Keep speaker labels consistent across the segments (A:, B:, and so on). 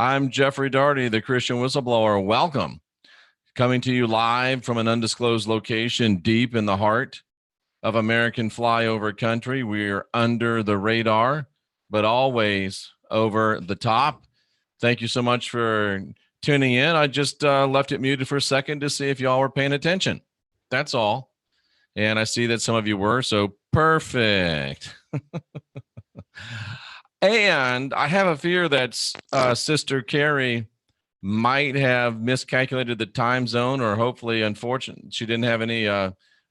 A: I'm Jeffrey Daugherty, the Christian whistleblower. Welcome. Coming to you live from an undisclosed location deep in the heart of American flyover country. We're under the radar, but always over the top. Thank you so much for tuning in. I just left it muted for a second to see if y'all were paying attention. That's all. And I see that some of you were, so perfect. And I have a fear that Sister Carrie might have miscalculated the time zone, or hopefully, unfortunate, she didn't have any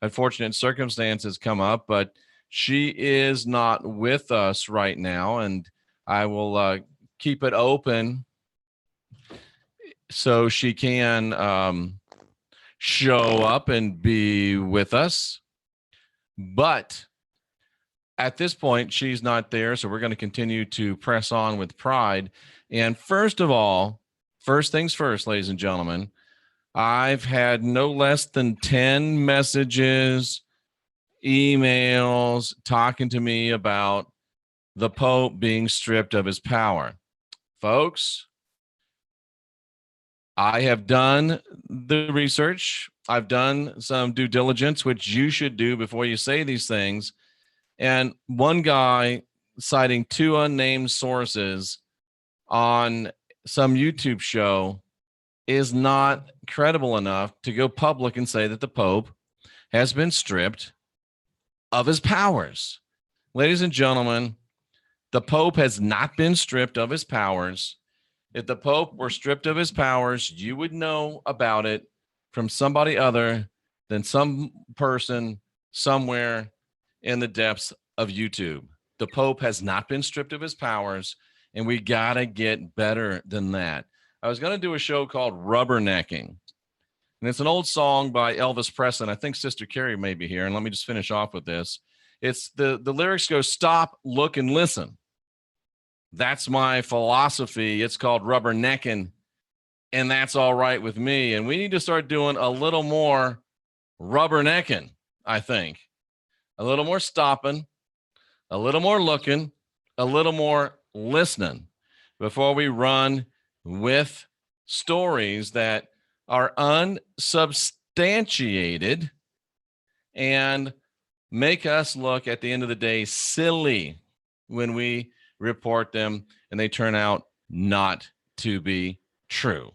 A: unfortunate circumstances come up, but she is not with us right now, and I will keep it open so she can show up and be with us. But at this point, she's not there, so we're going to continue to press on with pride. And first of all, first things first, ladies and gentlemen, I've had no less than 10 messages, emails talking to me about the Pope being stripped of his power. Folks, I have done the research. I've done some due diligence, which you should do before you say these things. And one guy citing two unnamed sources on some YouTube show is not credible enough to go public and say that the Pope has been stripped of his powers. Ladies and gentlemen, the Pope has not been stripped of his powers. If the Pope were stripped of his powers, you would know about it from somebody other than some person somewhere in the depths of YouTube. The Pope has not been stripped of his powers, and we got to get better than that. I was going to do a show called Rubbernecking, and it's an old song by Elvis Presley. I think Sister Carrie may be here, and let me just finish off with this. It's the lyrics go, stop, look, and listen. That's my philosophy. It's called Rubbernecking, and that's all right with me. And we need to start doing a little more rubbernecking, I think. A little more stopping, a little more looking, a little more listening before we run with stories that are unsubstantiated and make us look at the end of the day silly when we report them and they turn out not to be true.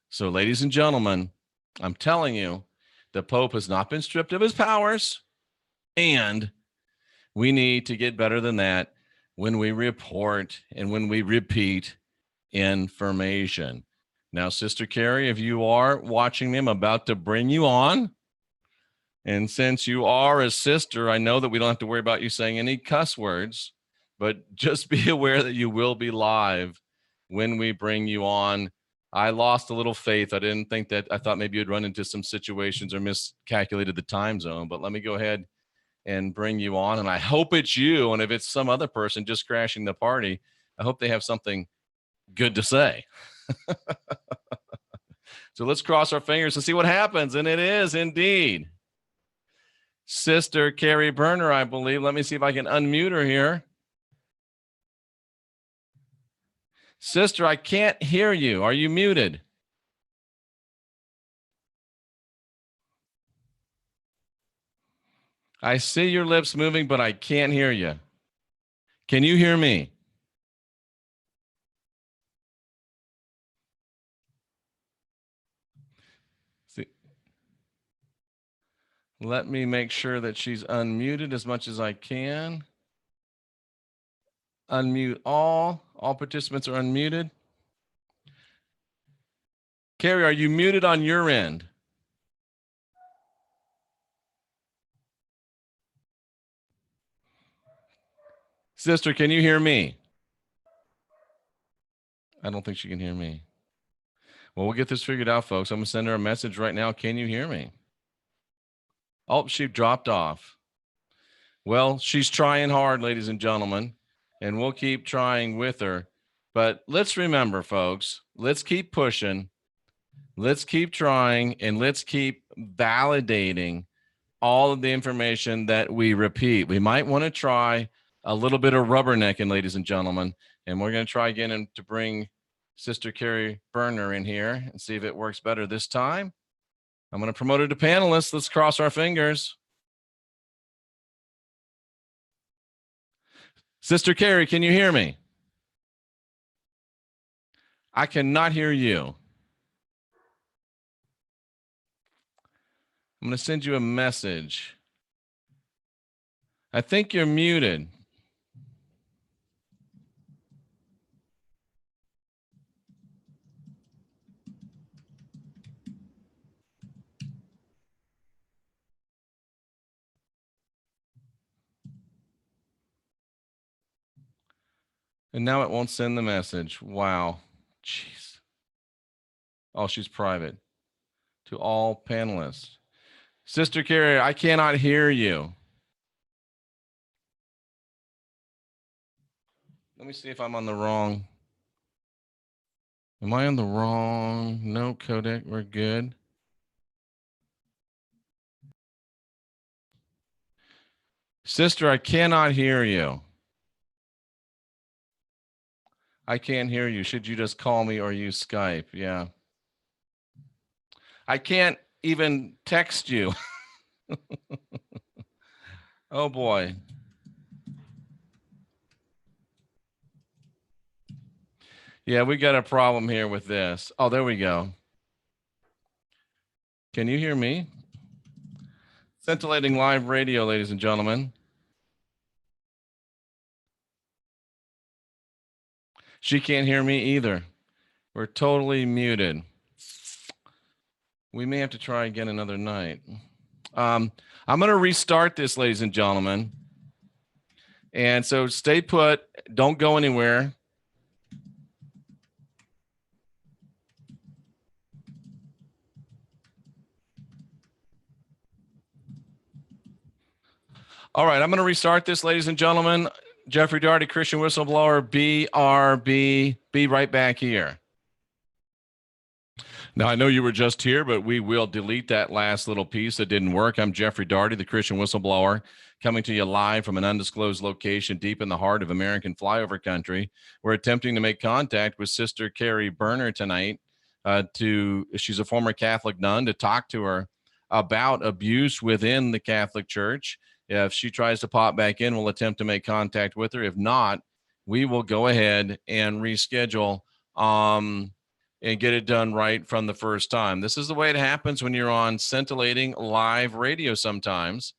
A: So, ladies and gentlemen, I'm telling you, the Pope has not been stripped of his powers. And we need to get better than that when we report and when we repeat information. Now, Sister Carrie, if you are watching me, I'm about to bring you on. And since you are a sister, I know that we don't have to worry about you saying any cuss words, but just be aware that you will be live when we bring you on. I lost a little faith. I thought maybe you'd run into some situations or miscalculated the time zone, but let me go ahead and bring you on. And I hope it's you. And if it's some other person just crashing the party, I hope they have something good to say. So let's cross our fingers and see what happens. And it is indeed Sister Carrie Burner, I believe. Let me see if I can unmute her here. Sister, I can't hear you. Are you muted? I see your lips moving, but I can't hear you. Can you hear me? See, let me make sure that she's unmuted as much as I can. Unmute all. All participants are unmuted. Carrie, are you muted on your end? Sister, can you hear me? I don't think she can hear me. Well, we'll get this figured out, folks. I'm going to send her a message right now. Can you hear me? Oh, she dropped off. Well, she's trying hard, ladies and gentlemen, and we'll keep trying with her. But let's remember, folks, let's keep pushing. Let's keep trying, and let's keep validating all of the information that we repeat. We might want to try a little bit of rubbernecking, ladies and gentlemen, and we're going to try again and to bring Sister Carrie Burner in here and see if it works better this time. I'm going to promote her to panelist. Let's cross our fingers. Sister Carrie, can you hear me? I cannot hear you. I'm going to send you a message. I think you're muted. And now it won't send the message. Wow. Jeez. Oh, she's private. To all panelists. Sister Carrie, I cannot hear you. Let me see if I'm on the wrong. Am I on the wrong? No, codec, we're good. Sister, I cannot hear you. I can't hear you. Should you just call me or use Skype? Yeah. I can't even text you. Oh boy. Yeah, we got a problem here with this. Oh, there we go. Can you hear me? Scintillating live radio, ladies and gentlemen. She can't hear me either. We're totally muted. We may have to try again another night. I'm going to restart this, ladies and gentlemen. And so stay put. Don't go anywhere. All right, I'm going to restart this, ladies and gentlemen. Jeffrey Daugherty, Christian whistleblower, BRB. Be right back here. Now, I know you were just here, but we will delete that last little piece that didn't work. I'm Jeffrey Daugherty, the Christian whistleblower, coming to you live from an undisclosed location deep in the heart of American flyover country. We're attempting to make contact with Sister Carrie Burner tonight. She's a former Catholic nun, to talk to her about abuse within the Catholic Church. If she tries to pop back in, we'll attempt to make contact with her. If not, we will go ahead and reschedule and get it done right from the first time. This is the way it happens when you're on scintillating live radio sometimes.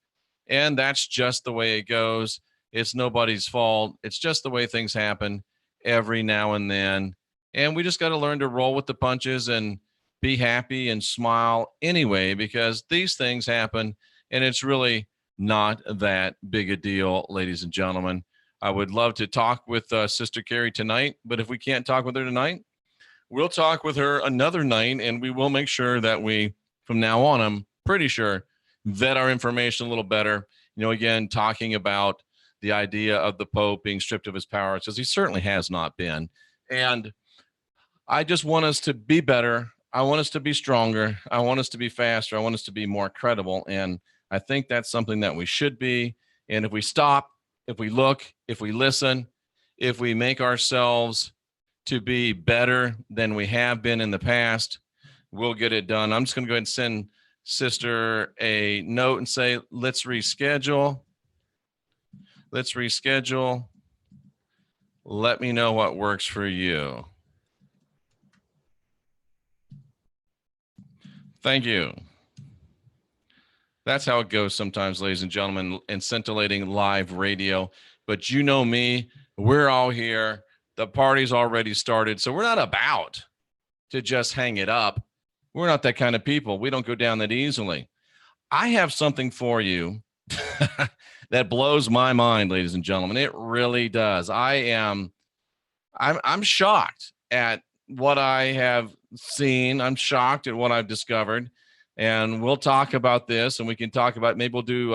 A: And that's just the way it goes. It's nobody's fault. It's just the way things happen every now and then. And we just got to learn to roll with the punches and be happy and smile anyway, because these things happen and it's really not that big a deal, ladies and gentlemen. I would love to talk with Sister Carrie tonight, but if we can't talk with her tonight, we'll talk with her another night, and we will make sure that we, from now on, I'm pretty sure, vet our information a little better. You know, again, talking about the idea of the Pope being stripped of his powers, because he certainly has not been. And I just want us to be better. I want us to be stronger. I want us to be faster. I want us to be more credible. And I think that's something that we should be. And if we stop, if we look, if we listen, if we make ourselves to be better than we have been in the past, we'll get it done. I'm just going to go ahead and send Sister a note and say, let's reschedule. Let's reschedule. Let me know what works for you. Thank you. That's how it goes sometimes, ladies and gentlemen, in scintillating live radio. But you know me, we're all here. The party's already started. So we're not about to just hang it up. We're not that kind of people. We don't go down that easily. I have something for you that blows my mind, ladies and gentlemen. It really does. I'm shocked at what I have seen. I'm shocked at what I've discovered. And we'll talk about this, and we can talk about, maybe we'll do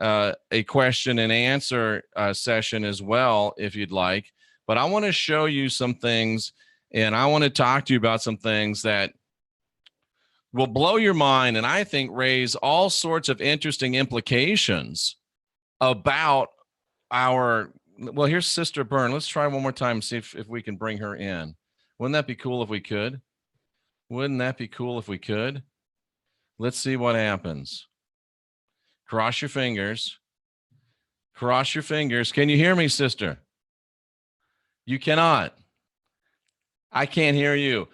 A: a question and answer session as well, if you'd like. But I want to show you some things, and I want to talk to you about some things that will blow your mind, and I think raise all sorts of interesting implications about our, well, here's Sister Byrne. Let's try one more time and see if we can bring her in. Wouldn't that be cool if we could? Wouldn't that be cool if we could? Let's see what happens. Cross your fingers. Cross your fingers. Can you hear me, sister? You cannot. I can't hear you.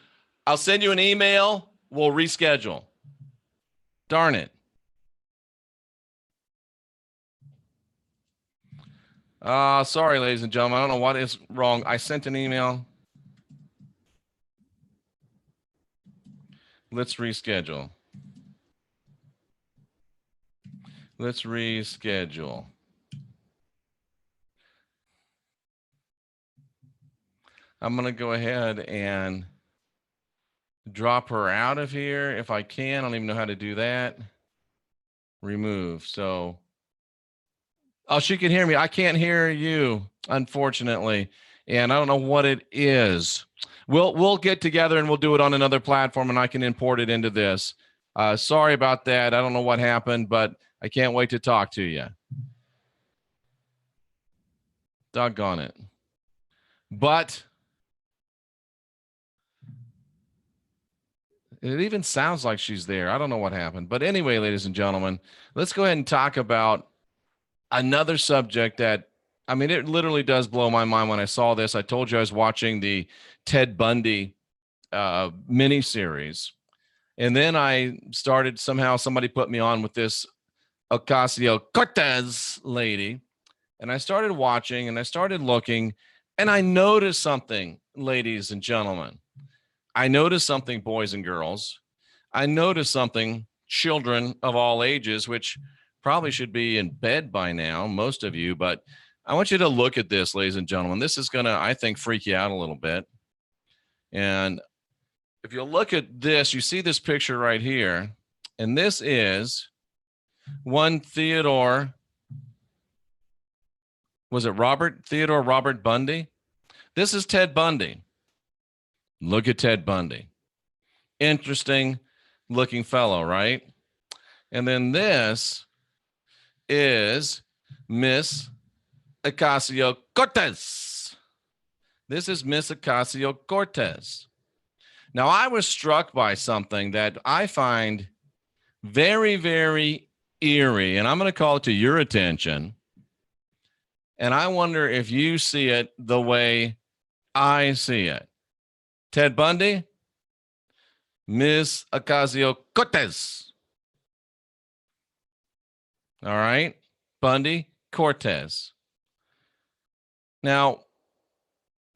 A: I'll send you an email. We'll reschedule. Darn it. Sorry, ladies and gentlemen. I don't know what is wrong. I sent an email. Let's reschedule. Let's reschedule. I'm going to go ahead and drop her out of here if I can. I don't even know how to do that. Remove. So, oh, she can hear me. I can't hear you, unfortunately. And I don't know what it is. We'll get together and we'll do it on another platform and I can import it into this. Sorry about that. I don't know what happened, but I can't wait to talk to you. Doggone it. But it even sounds like she's there. I don't know what happened. But anyway, ladies and gentlemen, let's go ahead and talk about another subject that, I mean, it literally does blow my mind when I saw this. I told you I was watching the Ted Bundy miniseries. And then I started, somehow somebody put me on with this Ocasio-Cortez lady. And I started watching and I started looking and I noticed something, ladies and gentlemen. I noticed something, boys and girls. I noticed something, children of all ages, which probably should be in bed by now, most of you. But I want you to look at this, ladies and gentlemen. This is going to, I think, freak you out a little bit. And if you look at this, you see this picture right here. And this is one Theodore. Was it Theodore Robert Bundy? This is Ted Bundy. Look at Ted Bundy. Interesting looking fellow, right? And then this is Miss Ocasio-Cortez. This is Miss Ocasio-Cortez. Now, I was struck by something that I find very, very eerie, and I'm going to call it to your attention. And I wonder if you see it the way I see it. Ted Bundy, Miss Ocasio-Cortez. All right, Bundy, Cortez. Now,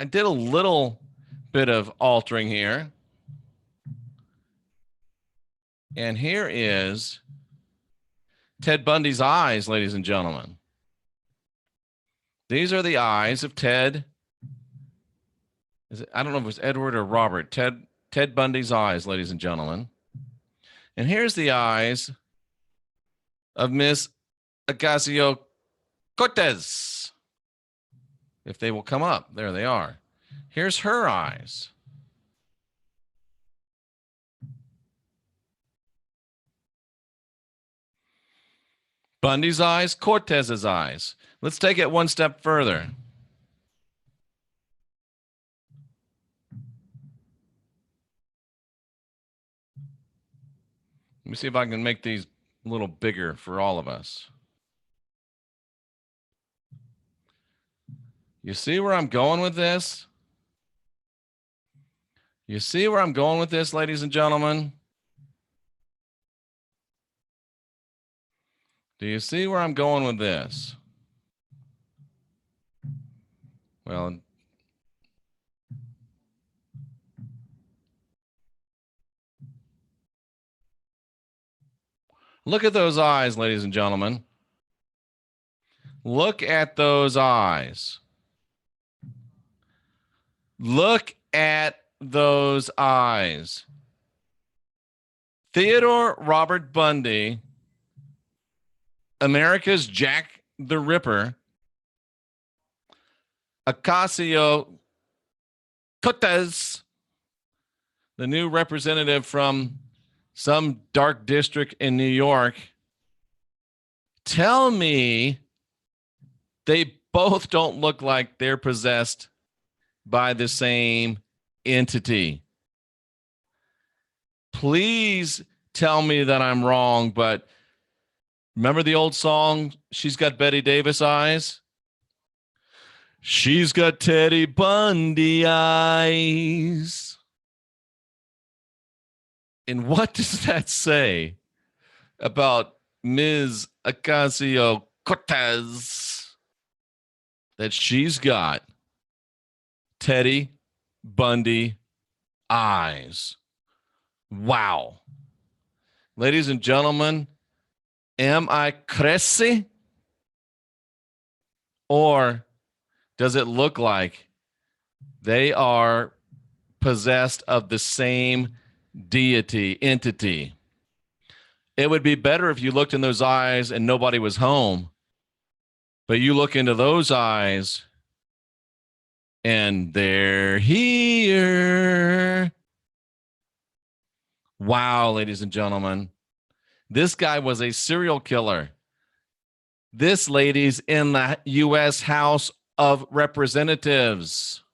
A: I did a little bit of altering here. And here is Ted Bundy's eyes, ladies and gentlemen. These are the eyes of Ted. I don't know if it was Edward or Robert. Ted Bundy's eyes, ladies and gentlemen. And here's the eyes of Miss Ocasio-Cortez. If they will come up, there they are. Here's her eyes. Bundy's eyes, Cortez's eyes. Let's take it one step further. Let me see if I can make these a little bigger for all of us. You see where I'm going with this? You see where I'm going with this, ladies and gentlemen? Do you see where I'm going with this? Well, look at those eyes, ladies and gentlemen. Look at those eyes. Look at those eyes. Theodore Robert Bundy, America's Jack the Ripper, Ocasio-Cortez, the new representative from some dark district in New York. Tell me they both don't look like they're possessed by the same entity. Please tell me that I'm wrong, but remember the old song, She's Got Betty Davis Eyes? She's got Teddy Bundy eyes. And what does that say about Ms. Ocasio-Cortez? That she's got Teddy Bundy eyes. Wow. Ladies and gentlemen, am I crazy? Or does it look like they are possessed of the same entity? It would be better if you looked in those eyes and nobody was home. But you look into those eyes and they're here. Wow, ladies and gentlemen. This guy was a serial killer. This lady's in the U.S. House of Representatives.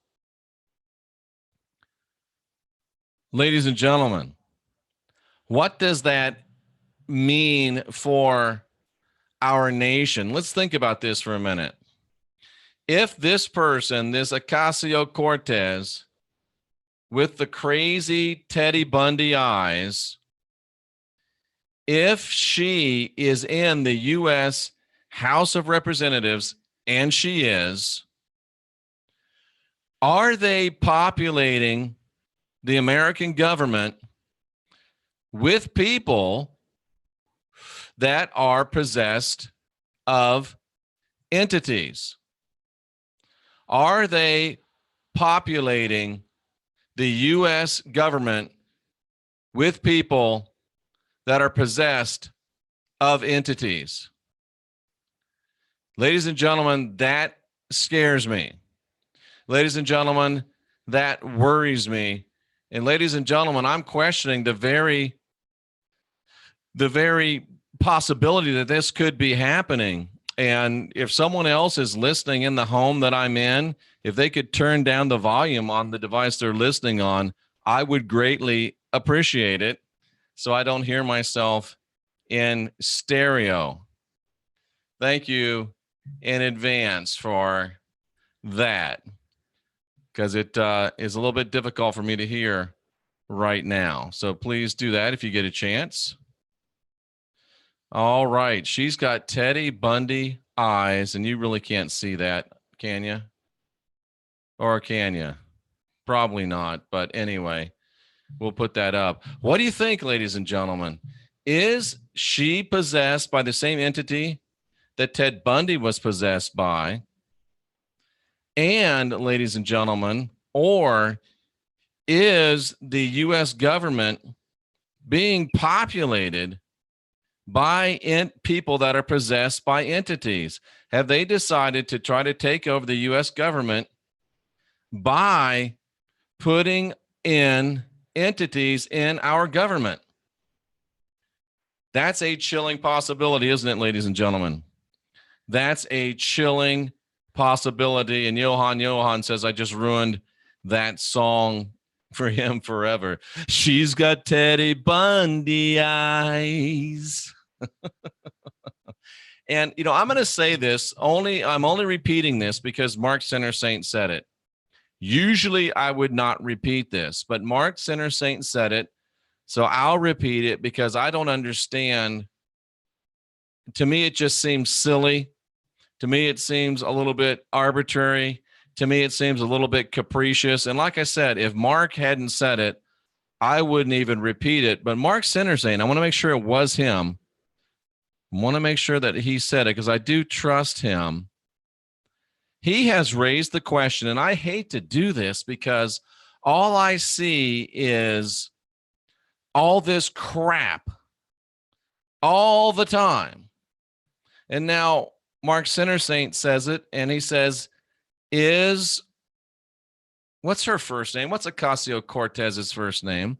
A: Ladies and gentlemen, what does that mean for our nation? Let's think about this for a minute. If this person, this Ocasio-Cortez, with the crazy Teddy Bundy eyes, if she is in the U.S. House of Representatives, and she is, are they populating the American government with people that are possessed of entities? Are they populating the U.S. government with people that are possessed of entities? Ladies and gentlemen, that scares me. Ladies and gentlemen, that worries me. And ladies and gentlemen, I'm questioning the very possibility that this could be happening. And if someone else is listening in the home that I'm in, if they could turn down the volume on the device they're listening on, I would greatly appreciate it so I don't hear myself in stereo. Thank you in advance for that, because it is a little bit difficult for me to hear right now. So please do that if you get a chance. All right. She's got Teddy Bundy eyes, and you really can't see that, can you? Or can you? Probably not. But anyway, we'll put that up. What do you think, ladies and gentlemen? Is she possessed by the same entity that Ted Bundy was possessed by? And, ladies and gentlemen, or is the U.S. government being populated by people that are possessed by entities? Have they decided to try to take over the U.S. government by putting in entities in our government? That's a chilling possibility, isn't it, ladies and gentlemen? That's a chilling possibility. And Johan says, I just ruined that song for him forever. She's got Teddy Bundy eyes. And, I'm going to say this I'm only repeating this because Mark Center Saint said it. Usually I would not repeat this, but Mark Center Saint said it. So I'll repeat it because I don't understand. To me, it just seems silly. To me, it seems a little bit arbitrary. To me, it seems a little bit capricious. And like I said, if Mark hadn't said it, I wouldn't even repeat it. But Mark Center Saint, I want to make sure it was him. I want to make sure that he said it because I do trust him. He has raised the question, and I hate to do this because all I see is all this crap all the time. And now Mark Center Saint says it, and he says, what's her first name? What's Ocasio-Cortez's first name?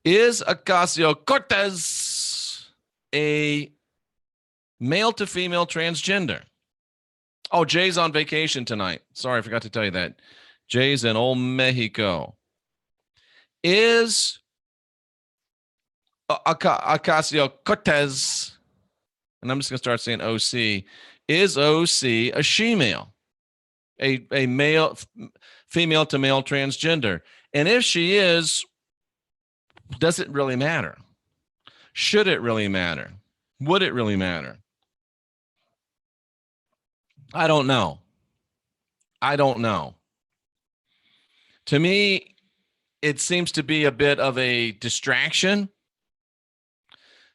A: Is Ocasio-Cortez a male to female transgender? Oh, Jay's on vacation tonight. Sorry, I forgot to tell you that. Jay's in old Mexico. Is Ocasio-Cortez, and I'm just going to start saying OC, is OC a she-male, a male, female to male transgender? And if she is, does it really matter? Should it really matter? Would it really matter? I don't know. I don't know. To me, it seems to be a bit of a distraction.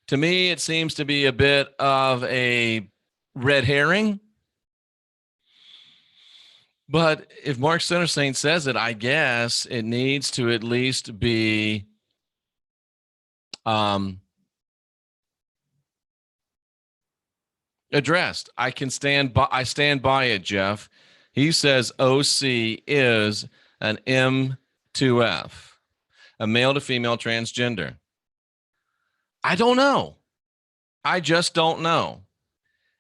A: To me, it seems to be a bit of a red herring. But if Mark Centersaint says it, I guess it needs to at least be addressed. I stand by it, Jeff. He says OC is an M2F, a male to female transgender. I don't know. I just don't know.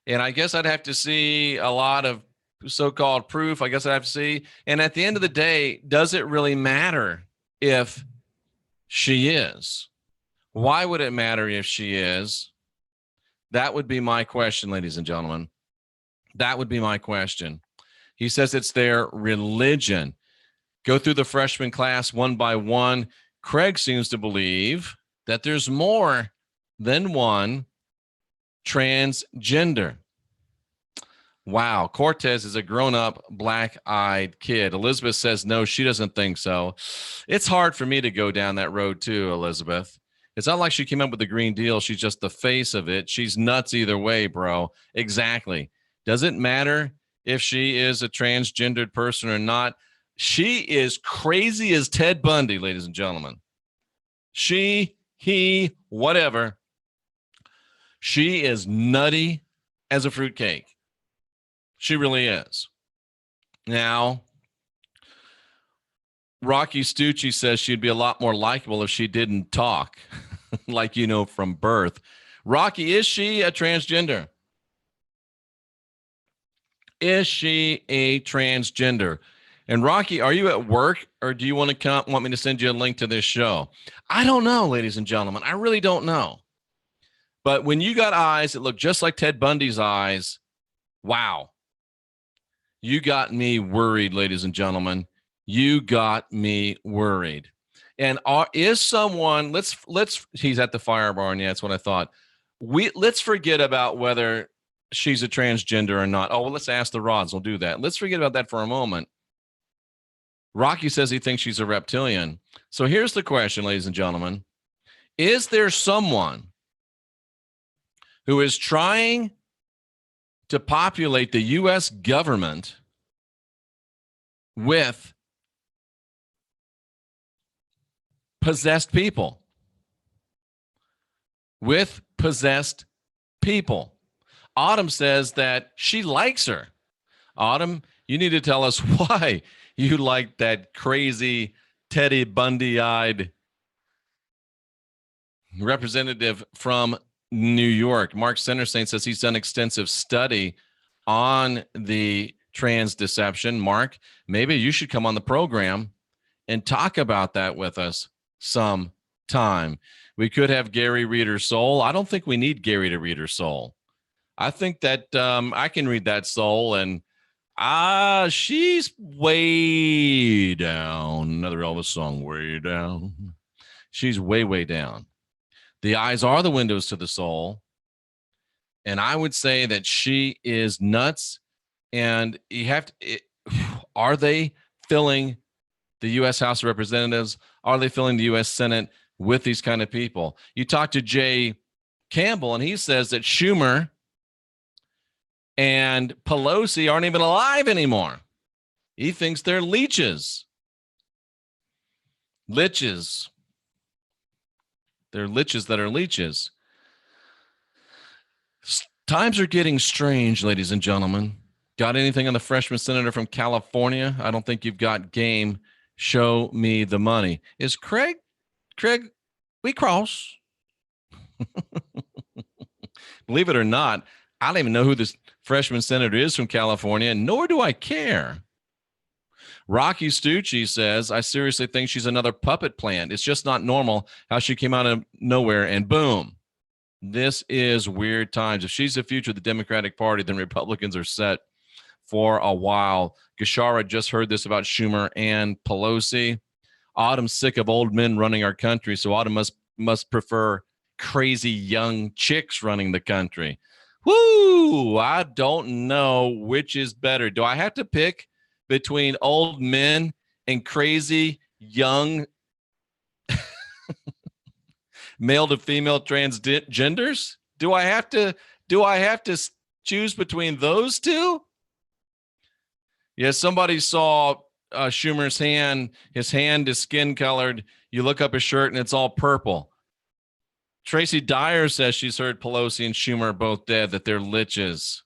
A: And I guess I'd have to see a lot of so-called proof. I guess I'd have to see. And at the end of the day, does it really matter if she is? Why would it matter if she is? That would be my question, ladies and gentlemen. That would be my question. He says it's their religion. Go through the freshman class one by one. Craig seems to believe that there's more than one transgender. Wow. Cortez is a grown-up, black-eyed kid. Elizabeth says no, she doesn't think so. It's hard for me to go down that road too, Elizabeth. It's not like she came up with the Green Deal. She's just the face of it. She's nuts either way, bro. Exactly. Does it matter if she is a transgendered person or not? She is crazy as Ted Bundy, ladies and gentlemen. She, he, whatever. She is nutty as a fruitcake. She really is. Now, Rocky Stucci says she'd be a lot more likable if she didn't talk, like you know from birth. Rocky, is she a transgender? Is she a transgender? And Rocky, are you at work or do you want me to send you a link to this show? I don't know, ladies and gentlemen. I really don't know. But when you got eyes that look just like Ted Bundy's eyes, wow. You got me worried, ladies and gentlemen. You got me worried. And is someone, let's he's at the fire barn. Yeah, that's what I thought. Let's forget about whether she's a transgender or not. Oh, well, let's ask the rods. We'll do that. Let's forget about that for a moment. Rocky says he thinks she's a reptilian. So here's the question, ladies and gentlemen. Is there someone who is trying to populate the U.S. government with possessed people? With possessed people. Autumn says that she likes her. Autumn, you need to tell us why you like that crazy Teddy Bundy-eyed representative from New York. Mark Centersaint says he's done extensive study on the trans deception. Mark, maybe you should come on the program and talk about that with us sometime. We could have Gary read her soul. I don't think we need Gary to read her soul. I think that I can read that soul, and she's way down. Another Elvis song, way down. She's way, way down. The eyes are the windows to the soul. And I would say that she is nuts. And you have to, are they filling the U.S. House of Representatives? Are they filling the U.S. Senate with these kind of people? You talk to Jay Campbell, and he says that Schumer and Pelosi aren't even alive anymore. He thinks they're leeches. Liches. They're liches that are leeches. Times are getting strange, ladies and gentlemen. Got anything on the freshman senator from California? I don't think you've got game. Show me the money. Is Craig, we cross. Believe it or not, I don't even know who this freshman senator is from California, nor do I care. Rocky Stucci says, I seriously think she's another puppet plant. It's just not normal how she came out of nowhere and boom. This is weird times. If she's the future of the Democratic Party, then Republicans are set for a while. Gashara just heard this about Schumer and Pelosi. Autumn's sick of old men running our country, so Autumn must prefer crazy young chicks running the country. Woo! I don't know which is better. Do I have to pick between old men and crazy young male to female transgenders? Do I have to choose between those two? Yeah, somebody saw Schumer's hand. His hand is skin colored. You look up his shirt and it's all purple. Tracy Dyer says she's heard Pelosi and Schumer are both dead, that they're liches.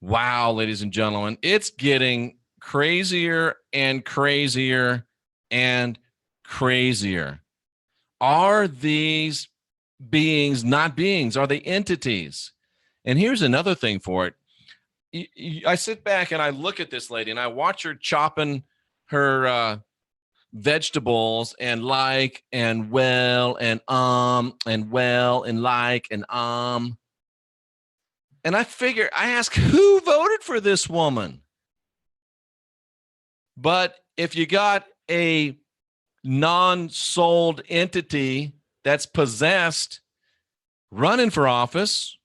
A: Wow, ladies and gentlemen, it's getting crazier and crazier and crazier. Are these beings not beings? Are they entities? And here's another thing for it. I sit back and I look at this lady and I watch her chopping her vegetables and like and well and well and like and and I ask, who voted for this woman? But if you got a non-souled entity that's possessed running for office,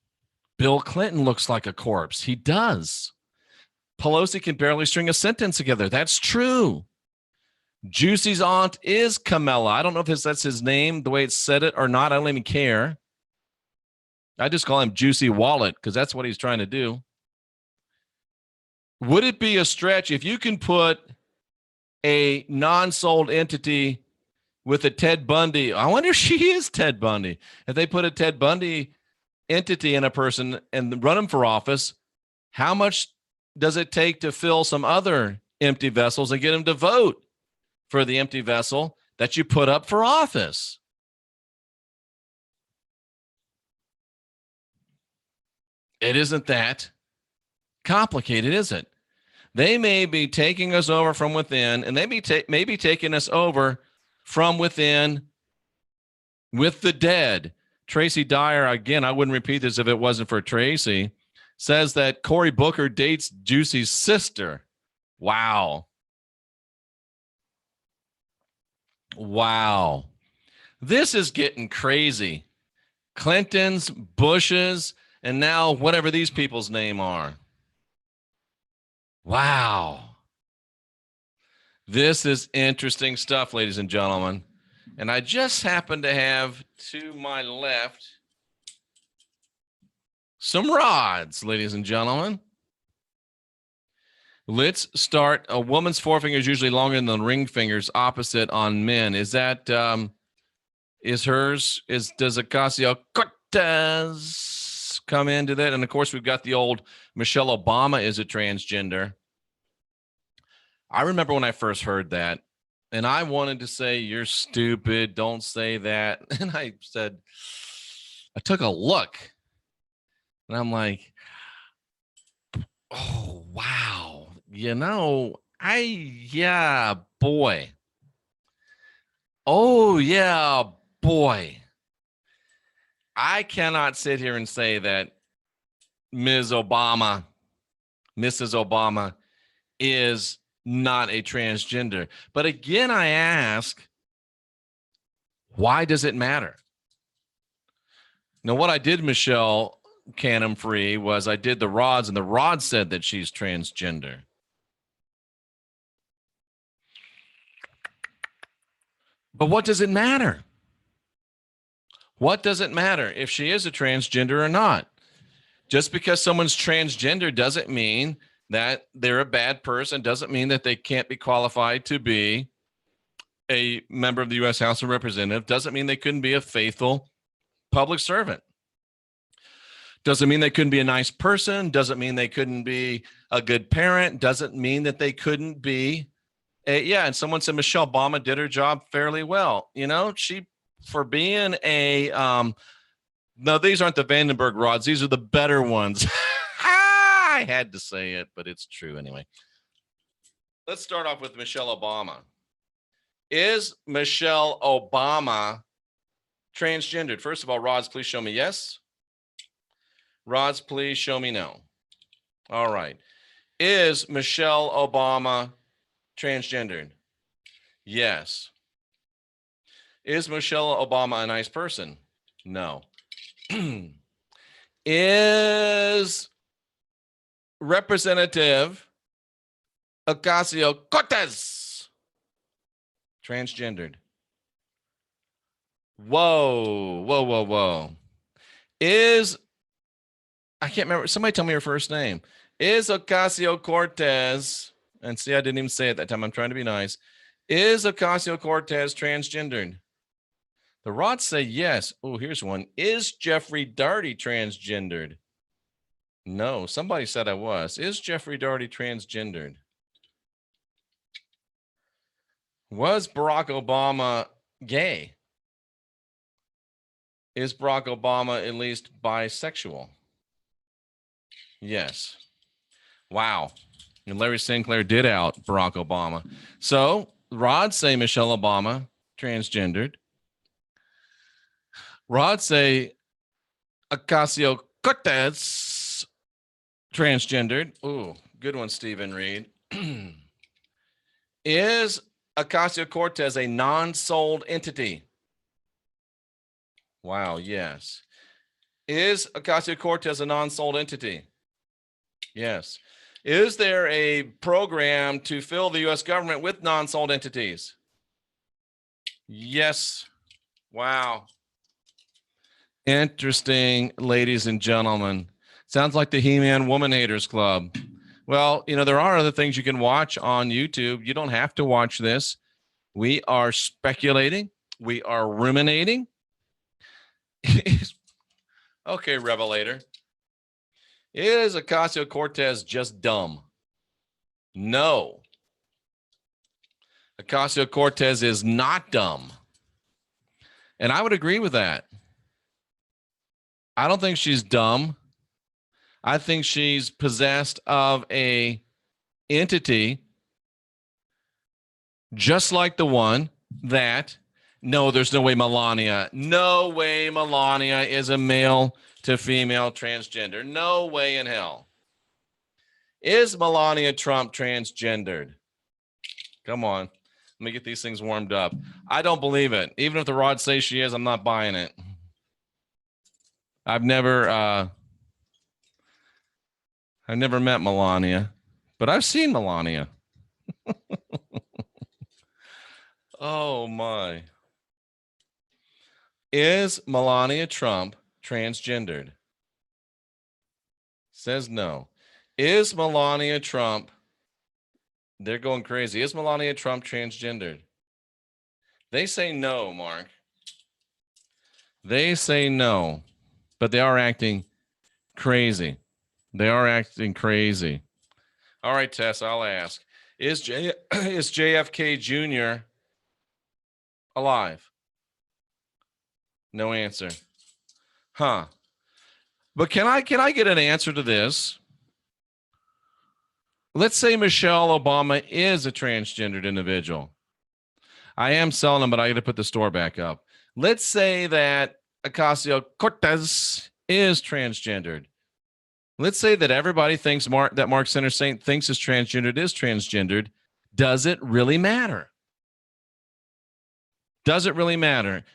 A: Bill Clinton looks like a corpse. He does. Pelosi can barely string a sentence together. That's true. Juicy's aunt is Kamala. I don't know if that's his name, the way it's said it or not. I don't even care. I just call him Juicy Wallet because that's what he's trying to do. Would it be a stretch if you can put a non-souled entity with a Ted Bundy? I wonder if she is Ted Bundy. If they put a Ted Bundy entity in a person and run him for office, how much does it take to fill some other empty vessels and get him to vote for the empty vessel that you put up for office? It isn't that complicated, is it? They may be taking us over from within, and they may be taking us over from within with the dead. Tracy Dyer, again, I wouldn't repeat this if it wasn't for Tracy, says that Cory Booker dates Juicy's sister. Wow. Wow. This is getting crazy. Clintons, Bushes, and now whatever these people's name are. Wow. This is interesting stuff, ladies and gentlemen. And I just happen to have to my left some rods, ladies and gentlemen. Let's start. A woman's forefinger is usually longer than the ring fingers, opposite on men. Is that, is hers? Does Ocasio-Cortez come into that? And of course, we've got the old Michelle Obama is a transgender. I remember when I first heard that, and I wanted to say, you're stupid, don't say that. And I said, I took a look, and I'm like, oh, wow. Yeah, boy. Oh, yeah, boy. I cannot sit here and say that Mrs. Obama is not a transgender. But again, I ask, why does it matter? Now, what I did, Michelle Canham Free, was I did the rods, and the rod said that she's transgender. But what does it matter? What does it matter if she is a transgender or not? Just because someone's transgender doesn't mean that they're a bad person, doesn't mean that they can't be qualified to be a member of the U.S. House of Representatives, doesn't mean they couldn't be a faithful public servant. Doesn't mean they couldn't be a nice person, doesn't mean they couldn't be a good parent, doesn't mean that they couldn't be and someone said Michelle Obama did her job fairly well. She, for being a, no, these aren't the Vandenberg rods. These are the better ones. I had to say it, but it's true anyway. let's start off with Michelle Obama. Is Michelle Obama transgendered? First of all, Rods, please show me yes. Rods, please show me no. All right. Is Michelle Obama transgendered? Yes. Is Michelle Obama a nice person? No. Is Representative Ocasio-Cortez transgendered? Whoa. I can't remember. Somebody tell me her first name. Is Ocasio-Cortez, and see, I didn't even say it that time. I'm trying to be nice. Is Ocasio-Cortez transgendered? The Rods say yes. Oh, here's one. Is Jeffrey Daugherty transgendered? No, somebody said I was. Is Jeffrey Daugherty transgendered? Was Barack Obama gay? Is Barack Obama at least bisexual? Yes. Wow. And Larry Sinclair did out Barack Obama. So Rods say Michelle Obama transgendered. Rods say Ocasio-Cortez transgendered. Ooh, good one, Stephen Reed. Is Ocasio-Cortez a non-sold entity? Wow, yes. Is Ocasio-Cortez a non-sold entity? Yes. Is there a program to fill the U.S. government with non-sold entities? Yes. Wow. Interesting, ladies and gentlemen. Sounds like the He-Man Woman Haters Club. Well, there are other things you can watch on YouTube. You don't have to watch this. We are speculating. We are ruminating. Okay, Revelator. Is Ocasio-Cortez just dumb? No. Ocasio-Cortez is not dumb. And I would agree with that. I don't think she's dumb. I think she's possessed of a entity just like the one that, no, there's no way Melania is a male to female transgender. No way in hell. Is Melania Trump transgendered? Come on. Let me get these things warmed up. I don't believe it. Even if the Rods say she is, I'm not buying it. I've never met Melania, but I've seen Melania. Oh my. Is Melania Trump transgendered? Says no. Is Melania Trump, they're going crazy. Is Melania Trump transgendered? They say no, Mark. They say no, but they are acting crazy. They are acting crazy. All right, Tess, I'll ask. Is JFK Jr. alive? No answer. Huh. But can I get an answer to this? Let's say Michelle Obama is a transgendered individual. I am selling them, but I got to put the store back up. Let's say that Ocasio-Cortez is transgendered. Let's say that everybody thinks that Mark Center Saint thinks is transgendered. Does it really matter? Does it really matter?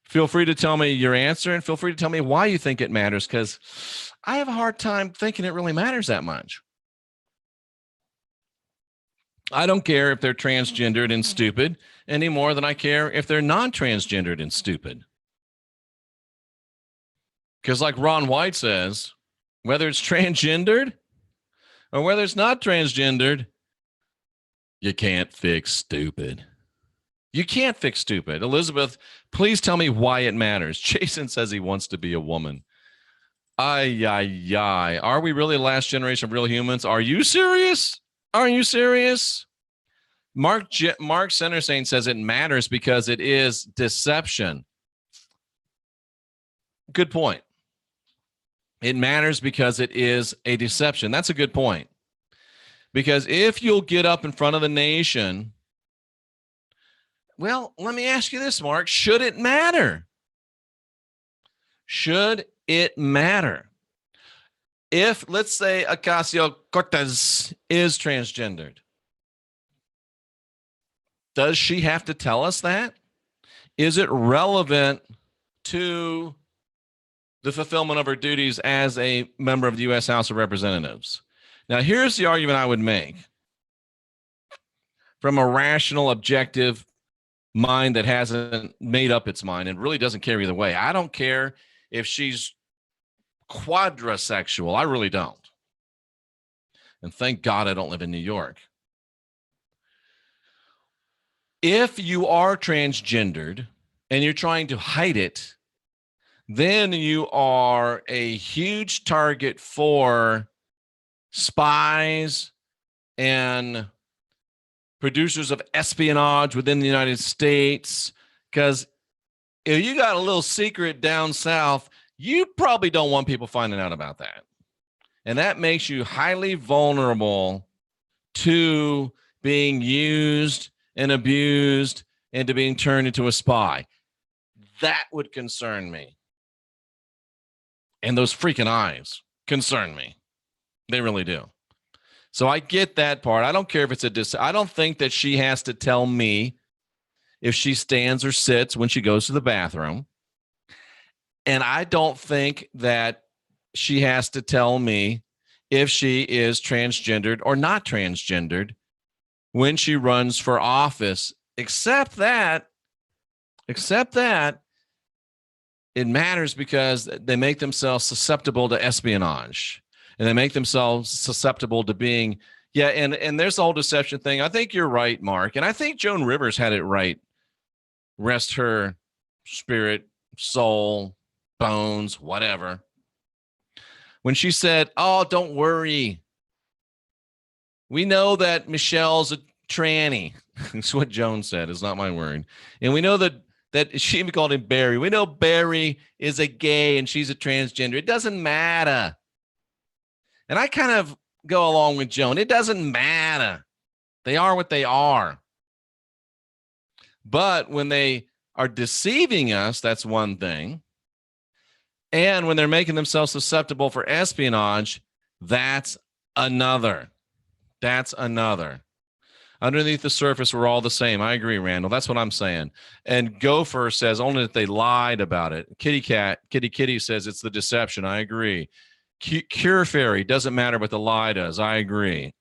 A: Feel free to tell me your answer and feel free to tell me why you think it matters, because I have a hard time thinking it really matters that much. I don't care if they're transgendered and stupid any more than I care if they're non-transgendered and stupid. Because like Ron White says, whether it's transgendered or whether it's not transgendered, you can't fix stupid. You can't fix stupid. Elizabeth, please tell me why it matters. Jason says he wants to be a woman. Ay. Are we really the last generation of real humans? Are you serious? Are you serious? Mark Center Saint says it matters because it is deception. Good point. It matters because it is a deception. That's a good point. Because if you'll get up in front of the nation, well, let me ask you this, Mark. Should it matter? Should it matter? If, let's say, Ocasio-Cortez is transgendered, does she have to tell us that? Is it relevant to the fulfillment of her duties as a member of the U.S. House of Representatives? Now, here's the argument I would make from a rational, objective mind that hasn't made up its mind and really doesn't care either way. I don't care if she's quadrasexual. I really don't. And thank God I don't live in New York. If you are transgendered and you're trying to hide it, then you are a huge target for spies and producers of espionage within the United States. Because if you got a little secret down south, you probably don't want people finding out about that. And that makes you highly vulnerable to being used and abused and to being turned into a spy. That would concern me. And those freaking eyes concern me. They really do. So I get that part. I don't care if it's I don't think that she has to tell me if she stands or sits when she goes to the bathroom. And I don't think that she has to tell me if she is transgendered or not transgendered when she runs for office, except that it matters because they make themselves susceptible to espionage, and they make themselves susceptible to being, and there's the whole deception thing. I think you're right, Mark, and I think Joan Rivers had it right. Rest her spirit, soul, bones, whatever. When she said, "Oh, don't worry. We know that Michelle's a tranny." That's what Joan said. It's not my word. And we know that she even called him Barry. We know Barry is a gay and she's a transgender. It doesn't matter. And I kind of go along with Joan. It doesn't matter. They are what they are. But when they are deceiving us, that's one thing. And when they're making themselves susceptible for espionage, that's another. That's another. Underneath the surface, we're all the same. I agree, Randall. That's what I'm saying. And Gopher says only that they lied about it. Kitty says it's the deception. I agree. Cure Fairy, doesn't matter what the lie does. I agree.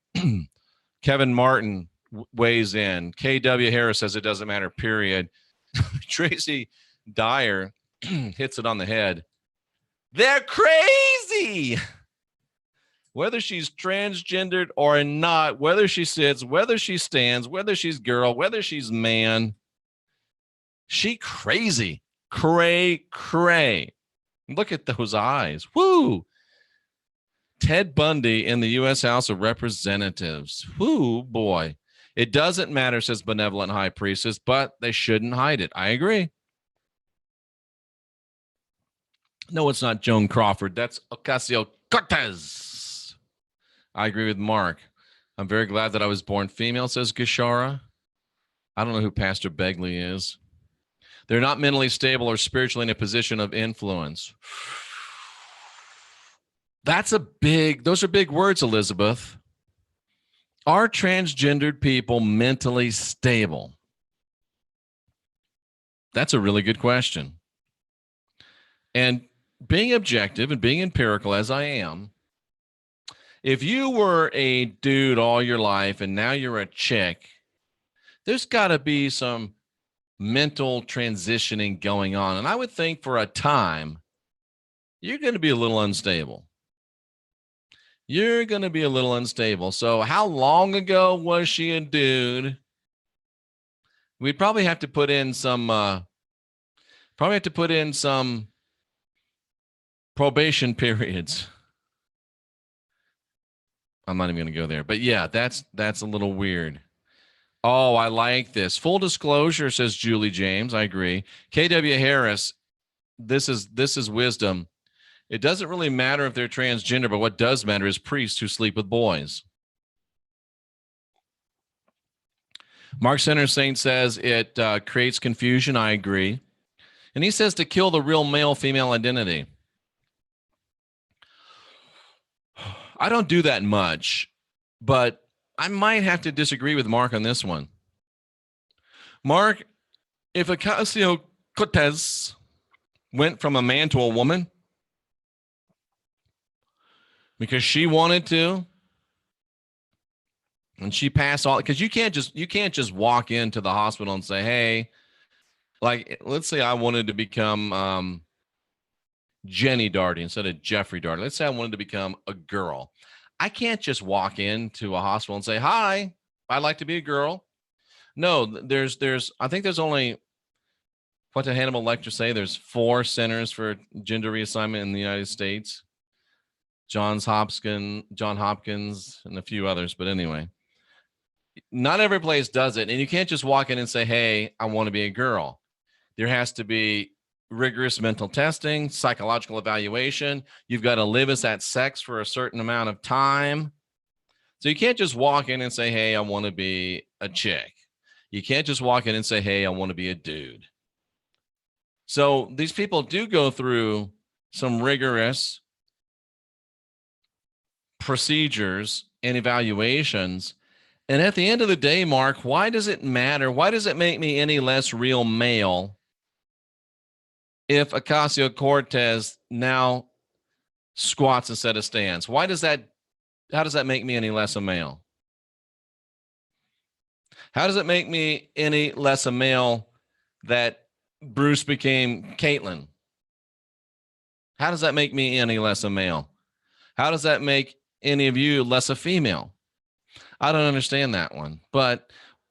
A: Kevin Martin weighs in. KW Harris says it doesn't matter, period. Tracy Dyer hits it on the head. They're crazy. Whether she's transgendered or not, whether she sits, whether she stands, whether she's girl, whether she's man, she crazy. Cray. Look at those eyes. Woo. Ted Bundy in the U.S. House of Representatives. Woo, boy. It doesn't matter, says Benevolent High Priestess, but they shouldn't hide it. I agree. No, it's not Joan Crawford. That's Ocasio-Cortez. I agree with Mark. I'm very glad that I was born female, says Gishara. I don't know who Pastor Begley is. They're not mentally stable or spiritually in a position of influence. Those are big words, Elizabeth. Are transgendered people mentally stable? That's a really good question. And being objective and being empirical as I am, if you were a dude all your life and now you're a chick, there's got to be some mental transitioning going on. And I would think for a time, you're going to be a little unstable. So how long ago was she a dude? We'd probably have to put in some probation periods. I'm not even going to go there. But yeah, that's a little weird. Oh, I like this. Full disclosure, says Julie James. I agree. KW Harris, this is wisdom. It doesn't really matter if they're transgender, but what does matter is priests who sleep with boys. Mark Center Saint says it creates confusion. I agree. And he says to kill the real male-female identity. I don't do that much, but I might have to disagree with Mark on this one. Mark, if Ocasio-Cortez went from a man to a woman because she wanted to, and she passed all, because you can't just walk into the hospital and say, hey, like, let's say I wanted to become Jenny Daugherty instead of Jeffrey Daugherty. Let's say I wanted to become a girl. I can't just walk into a hospital and say, hi, I'd like to be a girl. No, I think there's only, what did Hannibal Lecter say? There's 4 centers for gender reassignment in the United States. Johns Hopkins, and a few others. But anyway, not every place does it. And you can't just walk in and say, hey, I want to be a girl. There has to be rigorous mental testing, psychological evaluation. You've got to live as that sex for a certain amount of time. So you can't just walk in and say, hey, I want to be a chick. You can't just walk in and say, hey, I want to be a dude. So these people do go through some rigorous procedures and evaluations. And at the end of the day, Mark, why does it matter? Why does it make me any less real male if Ocasio-Cortez now squats instead of stands? How does that make me any less a male? How does it make me any less a male that Bruce became Caitlyn? How does that make me any less a male? How does that make any of you less a female? I don't understand that one.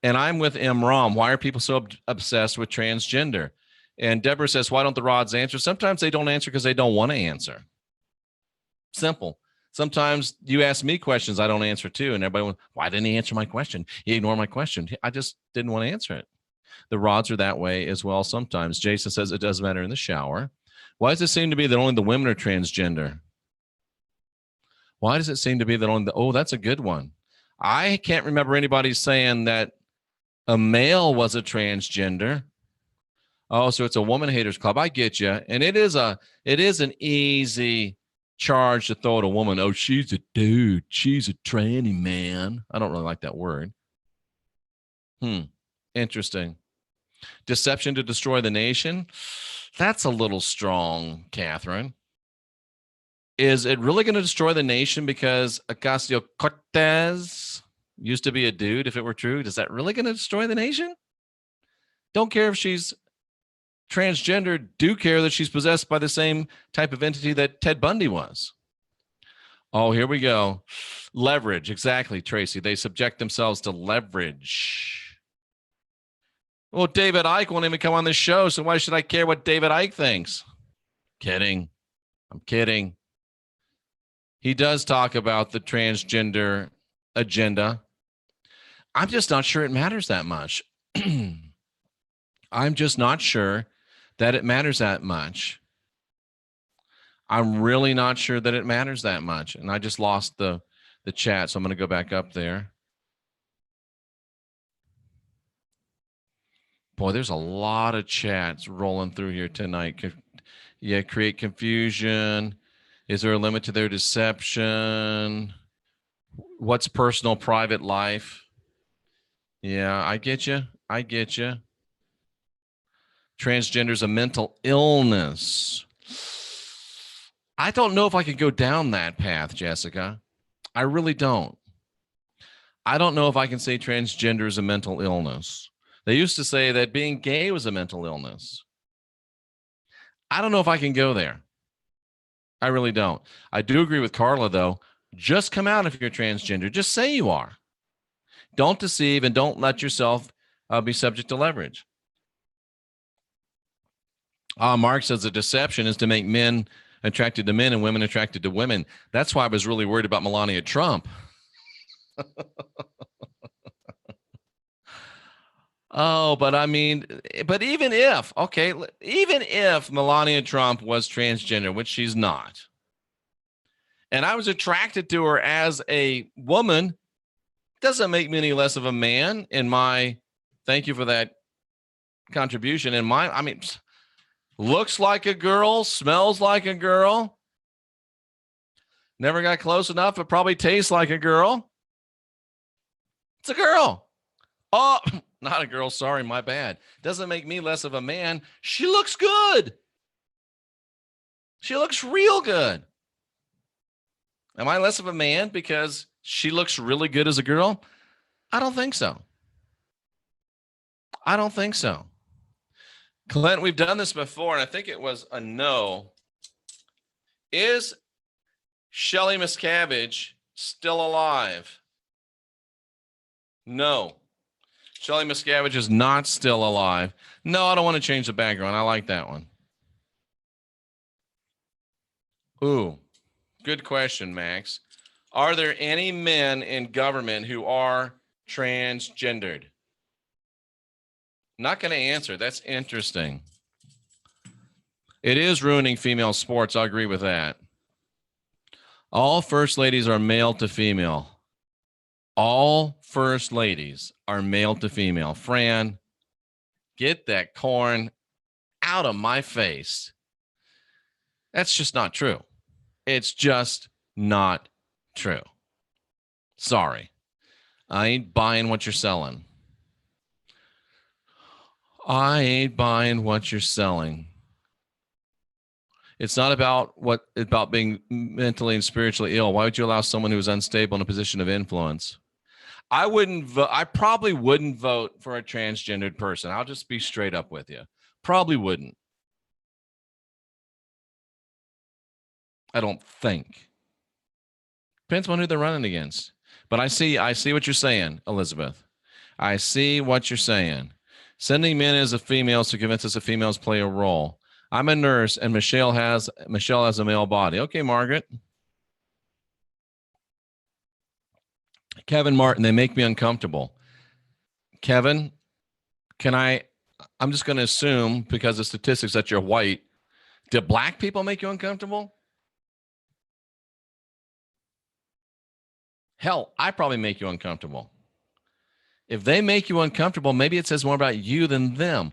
A: And I'm with Rom. Why are people so obsessed with transgender? And Deborah says, why don't the rods answer? Sometimes they don't answer because they don't want to answer. Simple. Sometimes you ask me questions I don't answer too. And everybody went, why didn't he answer my question? He ignored my question. I just didn't want to answer it. The rods are that way as well sometimes. Jason says it does matter in the shower. Why does it seem to be that only the women are transgender? Why does it seem to be that only that's a good one. I can't remember anybody saying that a male was a transgender. Oh, so it's a woman haters club. I get you. And it is an easy charge to throw at a woman. Oh, she's a dude. She's a tranny man. I don't really like that word. Interesting. Deception to destroy the nation. That's a little strong, Catherine. Is it really going to destroy the nation because Ocasio-Cortez used to be a dude? If it were true, is that really going to destroy the nation? Don't care if she's transgender. Do care that she's possessed by the same type of entity that Ted Bundy was. Oh, here we go. Leverage. Exactly, Tracy. They subject themselves to leverage. Well, David Icke won't even come on this show, so why should I care what David Icke thinks? Kidding. I'm kidding. He does talk about the transgender agenda. I'm just not sure it matters that much. I'm just not sure that it matters that much. I'm really not sure that it matters that much. And I just lost the chat, so I'm going to go back up there. Boy, there's a lot of chats rolling through here tonight. Yeah, create confusion. Is there a limit to their deception? What's personal, private life? Yeah, I get you. Transgender is a mental illness. I don't know if I could go down that path, Jessica. I really don't. I don't know if I can say transgender is a mental illness. They used to say that being gay was a mental illness. I don't know if I can go there. I really don't. I do agree with Carla, though. Just come out if you're transgender. Just say you are. Don't deceive and don't let yourself be subject to leverage. Mark says the deception is to make men attracted to men and women attracted to women. That's why I was really worried about Melania Trump. Oh, but I mean, but even if Melania Trump was transgender, which she's not, and I was attracted to her as a woman, doesn't make me any less of a man in my Thank you for that contribution. And mine, I mean, looks like a girl, smells like a girl. Never got close enough. It probably tastes like a girl. It's a girl. Oh, not a girl. Sorry, my bad. Doesn't make me less of a man. She looks good. She looks real good. Am I less of a man because she looks really good as a girl? I don't think so. I don't think so. Clint, we've done this before, and I think it was a no. Is Shelly Miscavige still alive? No. Shelly Miscavige is not still alive. No, I don't want to change the background. I like that one. Ooh, good question, Max. Are there any men in government who are transgendered? Not going to answer. That's interesting. It is ruining female sports. I agree with that. All first ladies are male to female. All first ladies are male to female. Fran, get that corn out of my face. That's just not true. It's just not true. Sorry. I ain't buying what you're selling. I ain't buying what you're selling. It's not about being mentally and spiritually ill. Why would you allow someone who is unstable in a position of influence? I wouldn't vote. I probably wouldn't vote for a transgendered person. I'll just be straight up with you. Probably wouldn't. I don't think. Depends on who they're running against. But I see what you're saying, Elizabeth. I see what you're saying. Sending men as a female to convince us that females play a role. I'm a nurse, and Michelle has a male body. Okay, Margaret. Kevin Martin, they make me uncomfortable. Kevin, I'm just going to assume because of statistics that you're white. Do black people make you uncomfortable? Hell, I probably make you uncomfortable. If they make you uncomfortable, maybe it says more about you than them.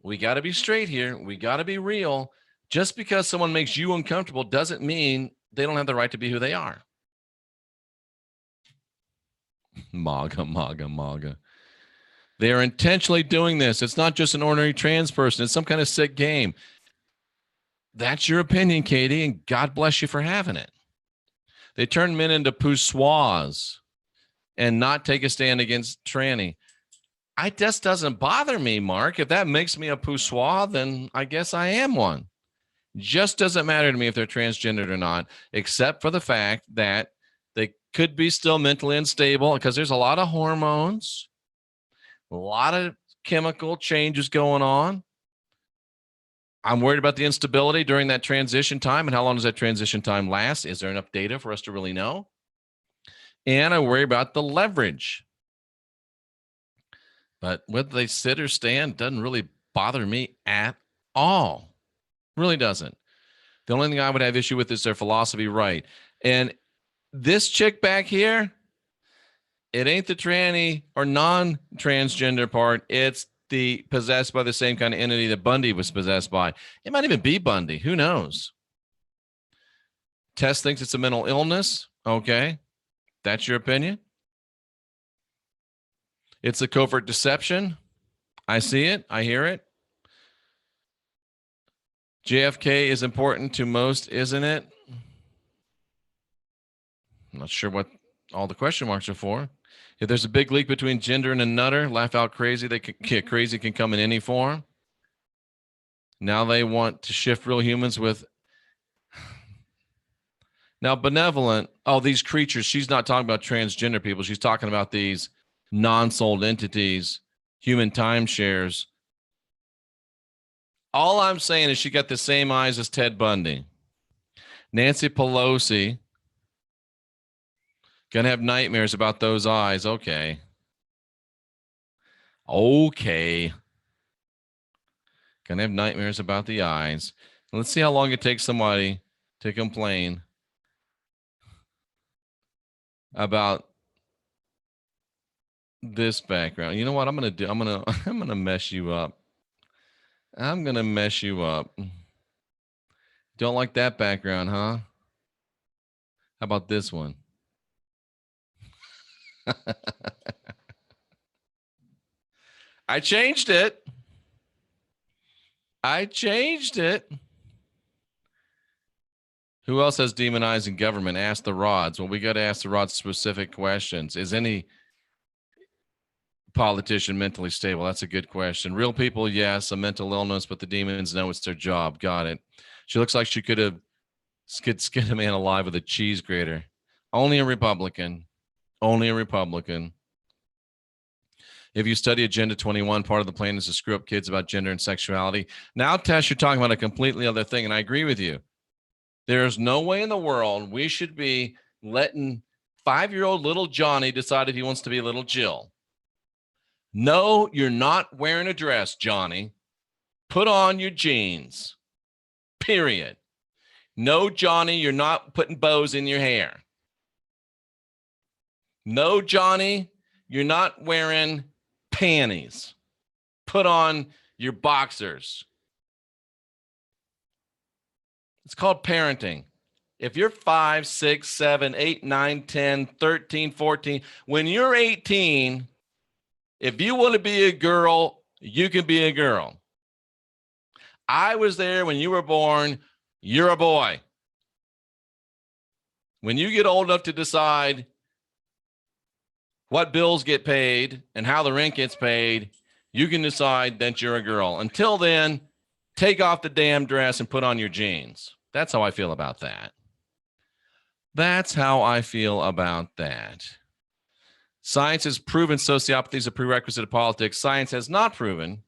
A: We got to be straight here. We got to be real. Just because someone makes you uncomfortable doesn't mean they don't have the right to be who they are. MAGA, MAGA, MAGA. They are intentionally doing this. It's not just an ordinary trans person. It's some kind of sick game. That's your opinion, Katie, and God bless you for having it. They turn men into poussoirs and not take a stand against tranny. It just doesn't bother me, Mark. If that makes me a poussoir, then I guess I am one. Just doesn't matter to me if they're transgendered or not, except for the fact that they could be still mentally unstable because there's a lot of hormones, a lot of chemical changes going on. I'm worried about the instability during that transition time. And how long does that transition time last? Is there enough data for us to really know? And I worry about the leverage. But whether they sit or stand doesn't really bother me at all. Really doesn't. The only thing I would have issue with is their philosophy, right? And this chick back here, it ain't the tranny or non-transgender part. It's the possessed by the same kind of entity that Bundy was possessed by. It might even be Bundy. Who knows? Tess thinks it's a mental illness. Okay. That's your opinion. It's a covert deception. I see it. I hear it. JFK is important to most, isn't it? I'm not sure what all the question marks are for. If there's a big leak between gender and a nutter, laugh out crazy. Crazy can come in any form. Now they want to shift real humans with. Now, benevolent. Oh, these creatures. She's not talking about transgender people. She's talking about these non-souled entities, human timeshares. All I'm saying is she got the same eyes as Ted Bundy. Nancy Pelosi. Gonna have nightmares about those eyes. Okay. Gonna have nightmares about the eyes. Let's see how long it takes somebody to complain about this background. You know what I'm gonna do? I'm gonna mess you up. I'm gonna mess you up. Don't like that background, huh? How about this one? I changed it. I changed it. Who else has demonizing government? Ask the rods. Well, we got to ask the rods specific questions. Is any politician mentally stable? That's a good question. Real people, yes. A mental illness, but the demons know it's their job. Got it. She looks like she could have skinned a man alive with a cheese grater. Only a Republican. Only a Republican. If you study Agenda 21, part of the plan is to screw up kids about gender and sexuality. Now, Tess, you're talking about a completely other thing, and I agree with you. There's no way in the world we should be letting 5-year-old little Johnny decide if he wants to be little Jill. No, you're not wearing a dress, Johnny. Put on your jeans. Period. No, Johnny, you're not putting bows in your hair. No, Johnny, you're not wearing panties. Put on your boxers. It's called parenting. If you're 5, 6, 7, 8, 9, 10, 13, 14, when you're 18, if you want to be a girl, you can be a girl. I was there when you were born. You're a boy. When you get old enough to decide what bills get paid and how the rent gets paid, you can decide that you're a girl. Until then, take off the damn dress and put on your jeans. That's how I feel about that. That's how I feel about that. Science has proven sociopathy is a prerequisite of politics. Science has not proven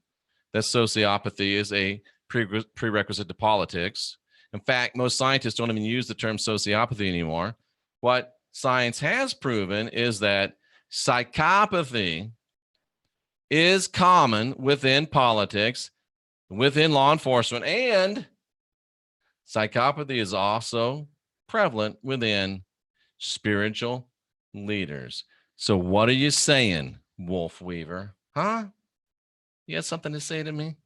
A: that sociopathy is a prerequisite to politics. In fact, most scientists don't even use the term sociopathy anymore. What science has proven is that psychopathy is common within politics, within law enforcement, and psychopathy is also prevalent within spiritual leaders. So what are you saying, Wolf Weaver? Huh? You got something to say to me?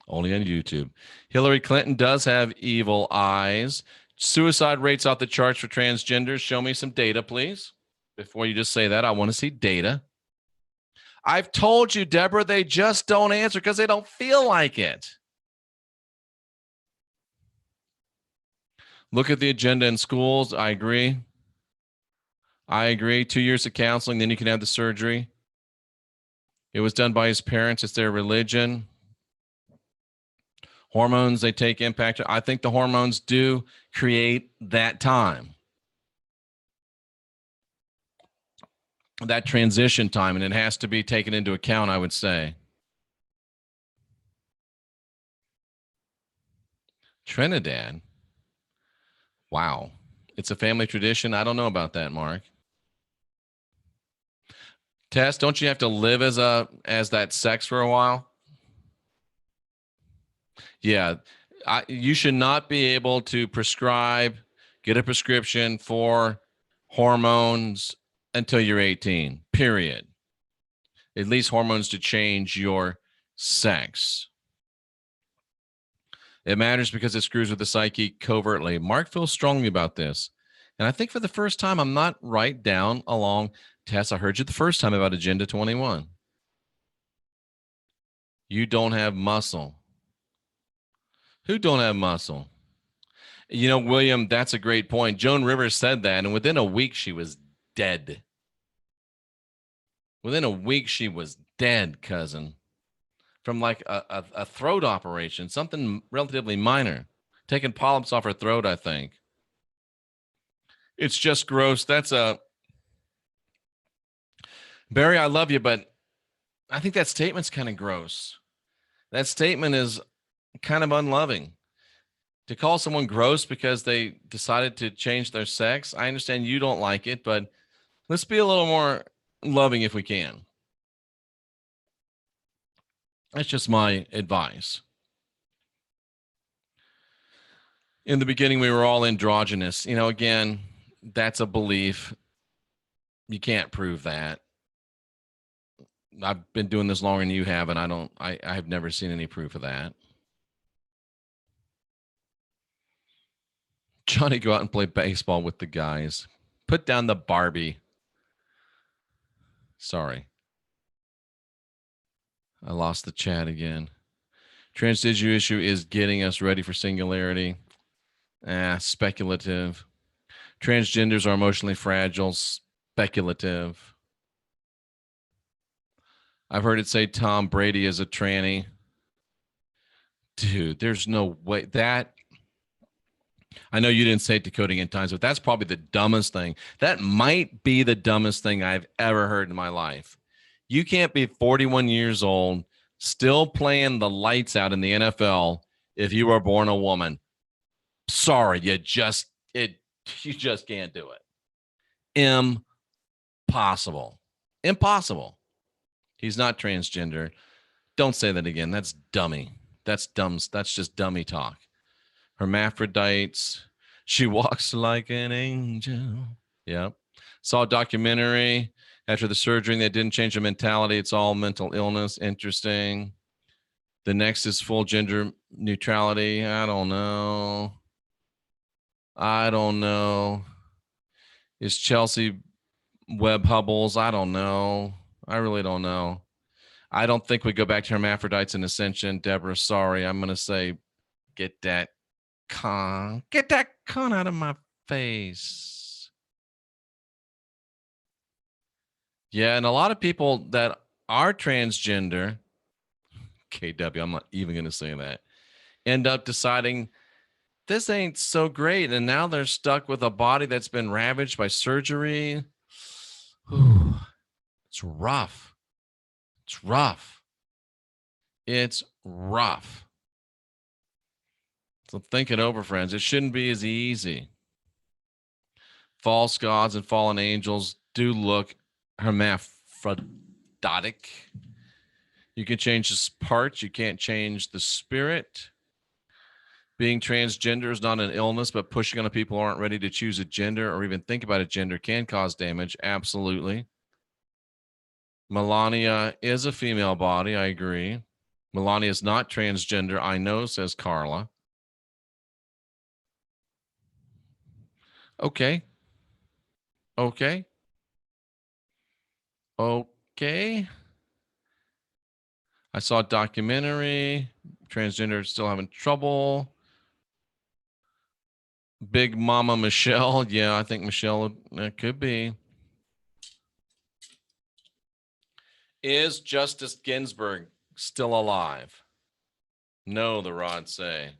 A: Only on YouTube. Hillary Clinton does have evil eyes. Suicide rates off the charts for transgenders. Show me some data, please. Before you just say that, I want to see data. I've told you, Deborah, they just don't answer because they don't feel like it. Look at the agenda in schools. I agree. 2 years of counseling, then you can have the surgery. It was done by his parents. It's their religion. Hormones, they take impact. I think the hormones do create that time, that transition time, and it has to be taken into account, I would say. Trinidad. Wow. It's a family tradition. I don't know about that, Mark. Tess, don't you have to live as that sex for a while? Yeah. You should not be able to get a prescription for hormones until you're 18, period. At least hormones to change your sex. It matters because it screws with the psyche covertly. Mark feels strongly about this. And I think for the first time, I'm not right down along. Tess, I heard you the first time about Agenda 21. You don't have muscle. Who don't have muscle? You know, William, that's a great point. Joan Rivers said that, and within a week, she was dead. Within a week, she was dead, cousin. From like a throat operation, something relatively minor. Taking polyps off her throat, I think. It's just gross. Barry, I love you, but I think that statement's kind of gross. That statement is kind of unloving. To call someone gross because they decided to change their sex, I understand you don't like it, but let's be a little more loving if we can. That's just my advice. In the beginning, we were all androgynous. You know, again, that's a belief. You can't prove that. I've been doing this longer than you have, and I have never seen any proof of that. Johnny, go out and play baseball with the guys. Put down the Barbie. Sorry. I lost the chat again. Transgender issue is getting us ready for singularity. Speculative. Transgenders are emotionally fragile. Speculative. I've heard it say Tom Brady is a tranny. Dude, there's no way that. I know you didn't say it decoding in times, but that's probably the dumbest thing. That might be the dumbest thing I've ever heard in my life. You can't be 41 years old, still playing the lights out in the NFL if you were born a woman. Sorry, you just can't do it. Impossible. Impossible. He's not transgender. Don't say that again. That's dummy. That's dumb. That's just dummy talk. Hermaphrodites. She walks like an angel. Yep. Saw a documentary after the surgery that didn't change the mentality. It's all mental illness. Interesting. The next is full gender neutrality. I don't know. Is Chelsea Webb Hubbles? I don't know. I really don't know. I don't think we go back to hermaphrodites and ascension. Deborah, sorry. I'm going to say, get that con out of my face. Yeah, and a lot of people that are transgender, KW, I'm not even going to say that, end up deciding this ain't so great. And now they're stuck with a body that's been ravaged by surgery. It's rough. It's rough. It's rough. So think it over, friends. It shouldn't be as easy. False gods and fallen angels do look hermaphroditic. You can change the parts. You can't change the spirit. Being transgender is not an illness, but pushing on people who aren't ready to choose a gender or even think about a gender can cause damage. Absolutely. Melania is a female body. I agree. Melania is not transgender. I know, says Carla. Okay. Okay. Okay. I saw a documentary. Transgender still having trouble. Big Mama Michelle. Yeah, I think Michelle, it could be. Is Justice Ginsburg still alive? No, the rods say.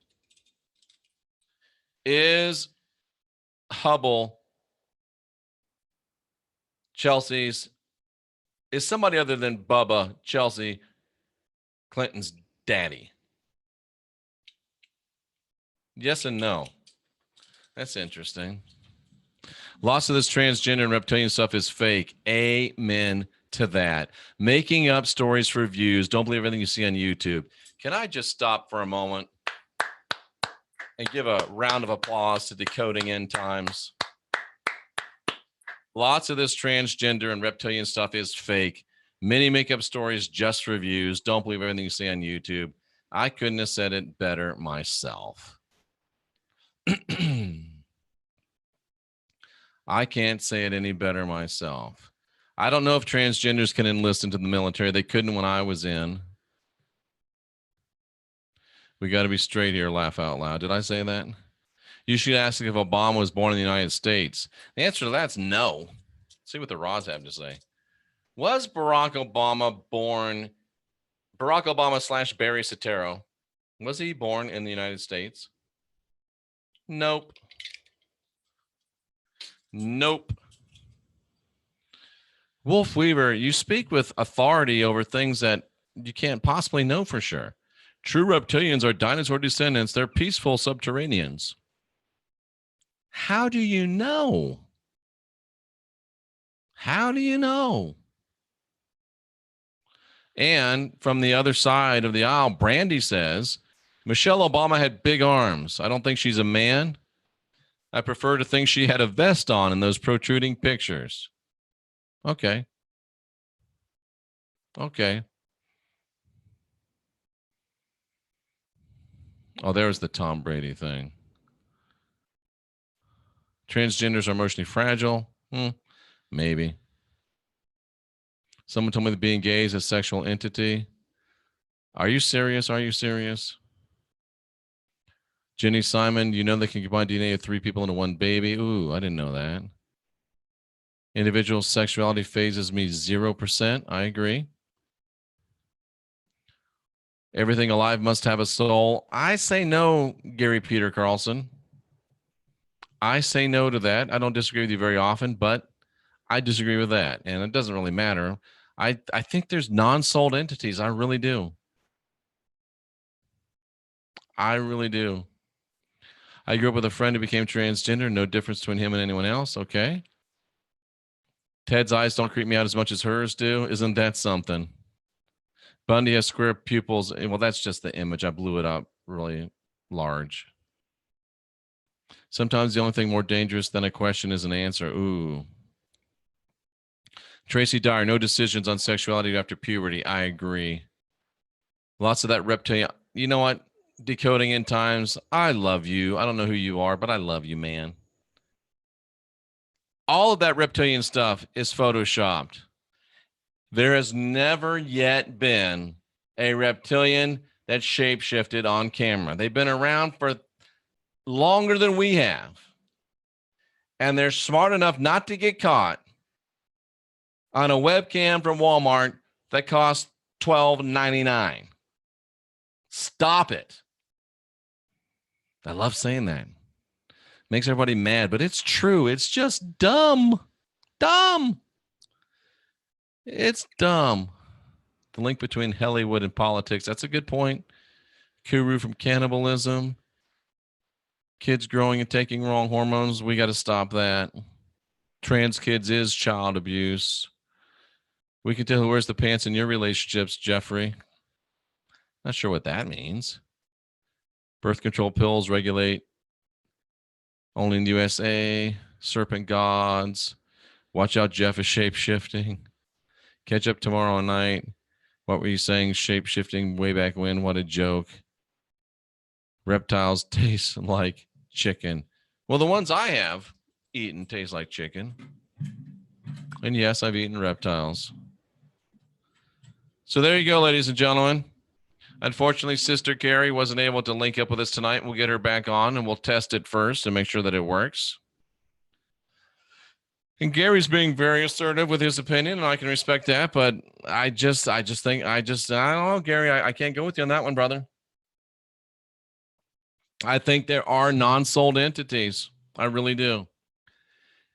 A: Is Hubble Chelsea's, is somebody other than Bubba Chelsea Clinton's daddy? Yes and no. That's interesting. Lots of this transgender and reptilian stuff is fake. Amen to that. Making up stories for views. Don't believe everything you see on YouTube. Can I just stop for a moment and give a round of applause to Decoding End Times? Lots of this transgender and reptilian stuff is fake. Many make up stories just for views. Don't believe everything you see on YouTube. I couldn't have said it better myself. I can't say it any better myself. I don't know if transgenders can enlist into the military. They couldn't when I was in. We got to be straight here, laugh out loud. Did I say that? You should ask if Obama was born in the United States. The answer to that's no. Let's see what the Roz have to say. Was Barack Obama born, Barack Obama / Barry Soetoro, was he born in the United States? Nope. Nope. Wolf Weaver, you speak with authority over things that you can't possibly know for sure. True reptilians are dinosaur descendants. They're peaceful subterraneans. How do you know? How do you know? And from the other side of the aisle, Brandy says, Michelle Obama had big arms. I don't think she's a man. I prefer to think she had a vest on in those protruding pictures. Okay. Okay. Oh, there's the Tom Brady thing. Transgenders are emotionally fragile. Maybe. Someone told me that being gay is a sexual entity. Are you serious? Are you serious? Jenny Simon, you know they can combine DNA of 3 people into 1 baby. Ooh, I didn't know that. Individual sexuality phases me 0%. I agree. Everything alive must have a soul. I say no, Gary Peter Carlson. I say no to that. I don't disagree with you very often, but I disagree with that. And it doesn't really matter. I think there's non-souled entities. I really do. I really do. I grew up with a friend who became transgender. No difference between him and anyone else. Okay. Ted's eyes don't creep me out as much as hers do. Isn't that something? Bundy has square pupils. Well, that's just the image. I blew it up really large. Sometimes the only thing more dangerous than a question is an answer. Ooh. Tracy Dyer, no decisions on sexuality after puberty. I agree. Lots of that reptilian. You know what? Decoding in times. I love you. I don't know who you are, but I love you, man. All of that reptilian stuff is photoshopped. There has never yet been a reptilian that shapeshifted on camera. They've been around for longer than we have. And they're smart enough not to get caught on a webcam from Walmart that costs $12.99. Stop it. I love saying that. Makes everybody mad, but it's true. It's just dumb. Dumb. It's dumb. The link between Hollywood and politics. That's a good point. Kuru from cannibalism. Kids growing and taking wrong hormones. We got to stop that. Trans kids is child abuse. We can tell who wears the pants in your relationships, Jeffrey. Not sure what that means. Birth control pills regulate only in the USA. Serpent gods. Watch out, Jeff is shape shifting. Catch up tomorrow night. What were you saying? Shape shifting way back when? What a joke. Reptiles taste like chicken. Well, the ones I have eaten taste like chicken. And yes, I've eaten reptiles. So there you go, ladies and gentlemen. Unfortunately, Sister Carrie wasn't able to link up with us tonight. We'll get her back on and we'll test it first and make sure that it works. And Gary's being very assertive with his opinion, and I can respect that. But I don't know, Gary. I can't go with you on that one, brother. I think there are non-souled entities. I really do.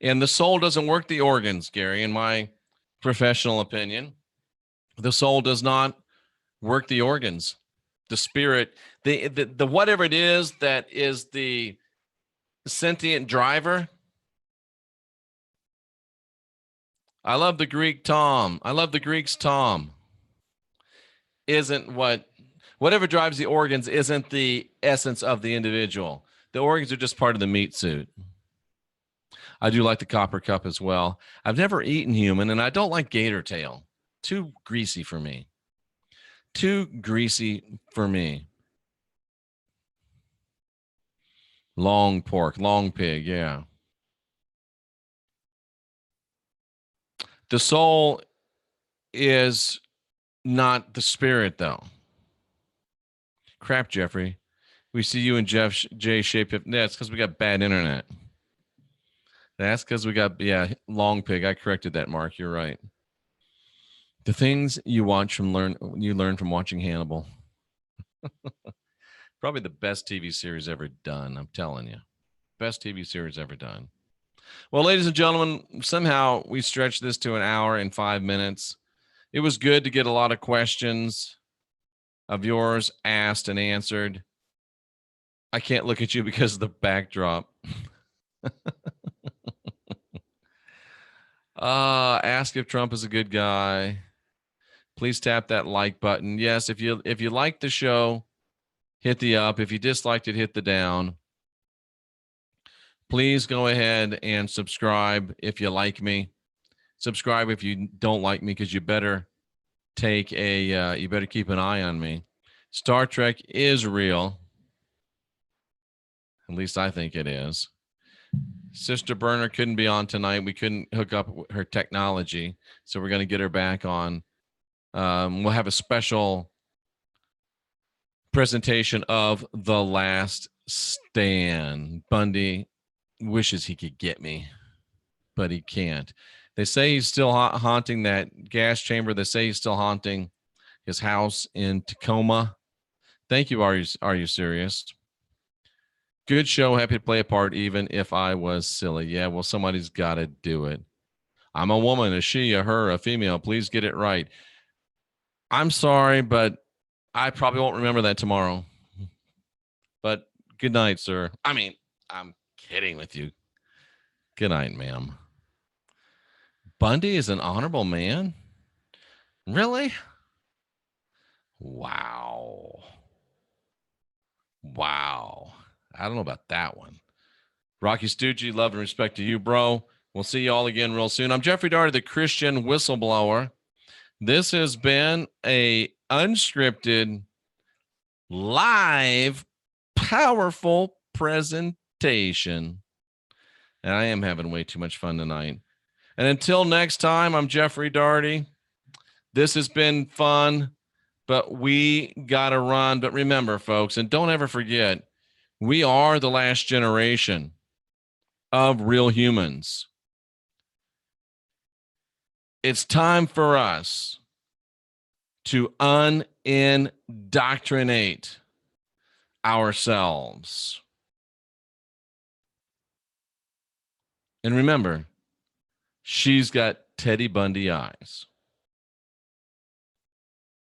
A: And the soul doesn't work the organs, Gary, in my professional opinion. The soul does not work the organs. The spirit, the whatever it is that is the sentient driver. I love the Greek Tom. I love the Greeks Tom. Isn't whatever drives the organs isn't the essence of the individual. The organs are just part of the meat suit. I do like the copper cup as well. I've never eaten human, and I don't like gator tail. Too greasy for me. Too greasy for me. Long pork, long pig, yeah. The soul is not the spirit, though. Crap, Jeffrey. We see you and Jeff J shape. Yeah, it's because we got bad internet. That's because we got, long pig. I corrected that, Mark. You're right. The things you learn from watching Hannibal. Probably the best TV series ever done. I'm telling you. Best TV series ever done. Well, ladies and gentlemen, somehow we stretched this to an hour and 5 minutes. It was good to get a lot of questions of yours asked and answered. I can't look at you because of the backdrop. Ask if Trump is a good guy. Please tap that like button. Yes, if you like the show, hit the up. If you disliked it, hit the down. Please go ahead and subscribe if you like me. Subscribe if you don't like me, because you better you better keep an eye on me. Star Trek is real. At least I think it is. Sister Burner couldn't be on tonight. We couldn't hook up her technology, so we're going to get her back on. We'll have a special presentation of The Last Stand. Bundy wishes he could get me, but he can't. They say he's still haunting that gas chamber. They say he's still haunting his house in Tacoma. Thank you. Are you serious? Good show. Happy to play a part, even if I was silly. Yeah, well, somebody's got to do it. I'm a woman, a she, a her, a female. Please get it right. I'm sorry, but I probably won't remember that tomorrow. But good night, sir. I mean, I'm kidding with you. Good night, ma'am. Bundy is an honorable man? Really? Wow. Wow. I don't know about that one. Rocky Stoogie, love and respect to you, bro. We'll see you all again real soon. I'm Jeffrey Daugherty, the Christian whistleblower. This has been a unscripted, live, powerful presentation. And I am having way too much fun tonight. And until next time, I'm Jeffrey Daugherty. This has been fun, but we got to run. But remember, folks, and don't ever forget, we are the last generation of real humans. It's time for us to unindoctrinate ourselves. And remember, she's got Teddy Bundy eyes.